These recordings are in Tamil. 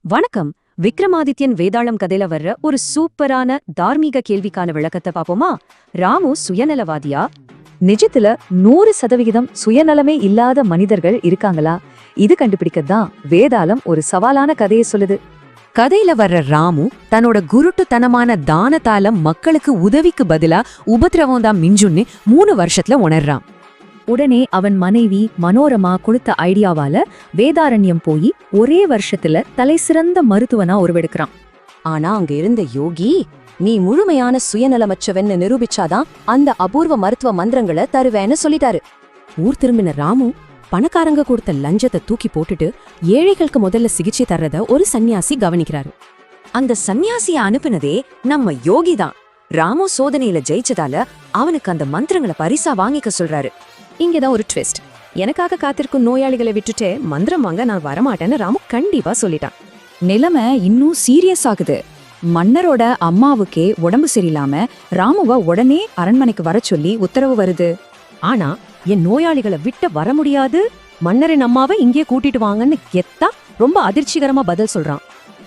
வணக்கம். விக்ரமாதித்யன் வேதாளம் கதையில வர்ற ஒரு சூப்பரான தார்மீக கேள்விக்கான விளக்கத்தை பாப்போமா? ராமு சுயநலவாதியா? நிஜத்துல 100% சுயநலமே இல்லாத மனிதர்கள் இருக்காங்களா? இது கண்டுபிடிக்கத்தான் வேதாளம் ஒரு சவாலான கதையை சொல்லுது. கதையில வர்ற ராமு தன்னோட குருட்டுத்தனமான தானத்தால மக்களுக்கு உதவிக்கு பதிலா உபத்திரவம் தான் மிஞ்சுன்னு 3 வருஷத்துல உணர்றான். உடனே அவன் மனைவி மனோரமா கொடுத்த ஐடியாவால வேதாரண்யம் போய் ஒரே வருஷத்துல தலைசிறந்த மருத்துவனா உருவெடுக்கிறான். ஆனா அங்க இருந்த யோகி, நீ முழுமையான சுயநலமற்றவன்னு நிரூபிச்சாதான் அந்த அபூர்வ மருத்துவ மந்திரங்களை தருவேன்னு சொல்லிட்டாரு. ஊர் திரும்பின ராமு பணக்காரங்க கொடுத்த லஞ்சத்தை தூக்கி போட்டுட்டு ஏழைகளுக்கு முதல்ல சிகிச்சை தர்றத ஒரு சன்னியாசி கவனிக்கிறாரு. அந்த சன்னியாசிய அனுப்பினதே நம்ம யோகி தான். ராமு சோதனையில ஜெயிச்சதால அவனுக்கு அந்த மந்திரங்களை பரிசா வாங்கிக்க சொல்றாரு. இங்கதான் ஒரு ட்விஸ்ட். எனக்காக காத்திருக்கும் நோயாளிகளை விட்டுட்டு மந்திரம் வாங்க நான் வரமாட்டேன்னு ராமு கண்டிப்பா சொல்லிட்டான். நிலைமை இன்னும் சீரியஸ் ஆகுது. மன்னரோட அம்மாவுக்கே உடம்பு சரியில்லாம ராமுவ உடனே அரண்மனைக்கு வர சொல்லி உத்தரவு வருது. ஆனா என் நோயாளிகளை விட்டு வர முடியாது, மன்னரின் அம்மாவை இங்கே கூட்டிட்டு வாங்கன்னு கெத்தா ரொம்ப அதிர்ச்சிகரமா பதில் சொல்றான்.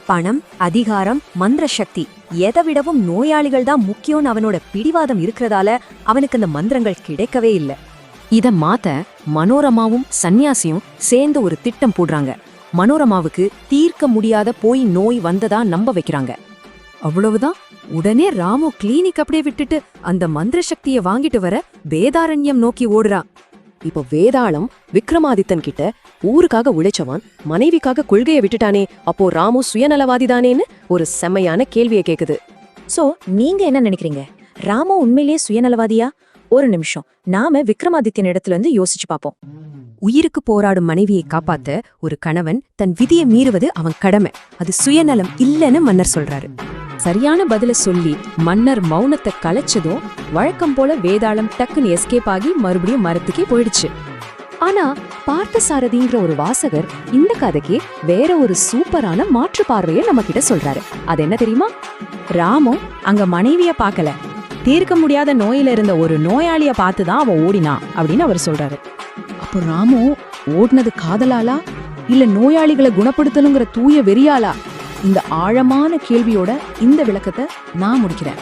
பணம், அதிகாரம், மந்திர சக்தி எதை விடவும் நோயாளிகள் தான் முக்கியம்னு அவனோட பிடிவாதம் இருக்கிறதால அவனுக்கு அந்த மந்திரங்கள் கிடைக்கவே இல்லை. இத மாத்த மனோரமாவும் சன்னியாசியும் சேர்ந்து ஒரு திட்டம் போடுறாங்க. மனோரமாவுக்கு தீர்க்க முடியாத நோய் வந்ததா நம்ப வைக்கிறாங்க. அவ்வளவுதான். உடனே ராமு கிளினிக் அப்படியே விட்டுட்டு அந்த மந்திர சக்தியை வாங்கிட்டு வர வேதாரண்யம் நோக்கி ஓடுறா. இப்போ வேதாளம் விக்ரமாதித்தன் கிட்ட ஊருக்காக உழைச்சவான் மனைவிக்காக கொள்கையை விட்டுட்டானே, அப்போ ராமு சுயநலவாதி தானேன்னு ஒரு செம்மையான கேள்வியை கேக்குது. சோ நீங்க என்ன நினைக்கிறீங்க? ராமு உண்மையிலேயே சுயநலவாதியா? ஒரு நிமிஷம், நாம விக்ரமாதித்யன் இடத்துல இருந்து யோசிச்சு பாப்போம். உயிருக்கு போராடும் மனைவியை காப்பாத்த ஒரு கணவன் தன் விதியை மீறுவது அவன் கடமை, அது சுயநலம் இல்லைன்னு மன்னர் சொல்றாரு. சரியான பதில சொல்லி மன்னர் மௌனத்தை கலைச்சதும் வழக்கம் போல வேதாளம் டக்குன்னு எஸ்கேப் ஆகி மறுபடியும் மரத்துக்கே போயிடுச்சு. ஆனா பார்த்தசாரதிங்கிற ஒரு வாசகர் இந்த கதைக்கு வேற ஒரு சூப்பரான மாற்று பார்வையை நம்ம கிட்ட சொல்றாரு. அது என்ன தெரியுமா? ராமு அங்க மனைவிய பார்க்கல, தீர்க்க முடியாத நோயில இருந்த ஒரு நோயாளிய பார்த்துதான் அவன் ஓடினா அப்படின்னு அவர் சொல்றாரு. அப்போ ராமு ஓடினது காதலாலா இல்ல நோயாளிகளை குணப்படுத்தணுங்கிற தூய வெறியாலா? இந்த ஆழமான கேள்வியோட இந்த விளக்கத்தை நான் முடிக்கிறேன்.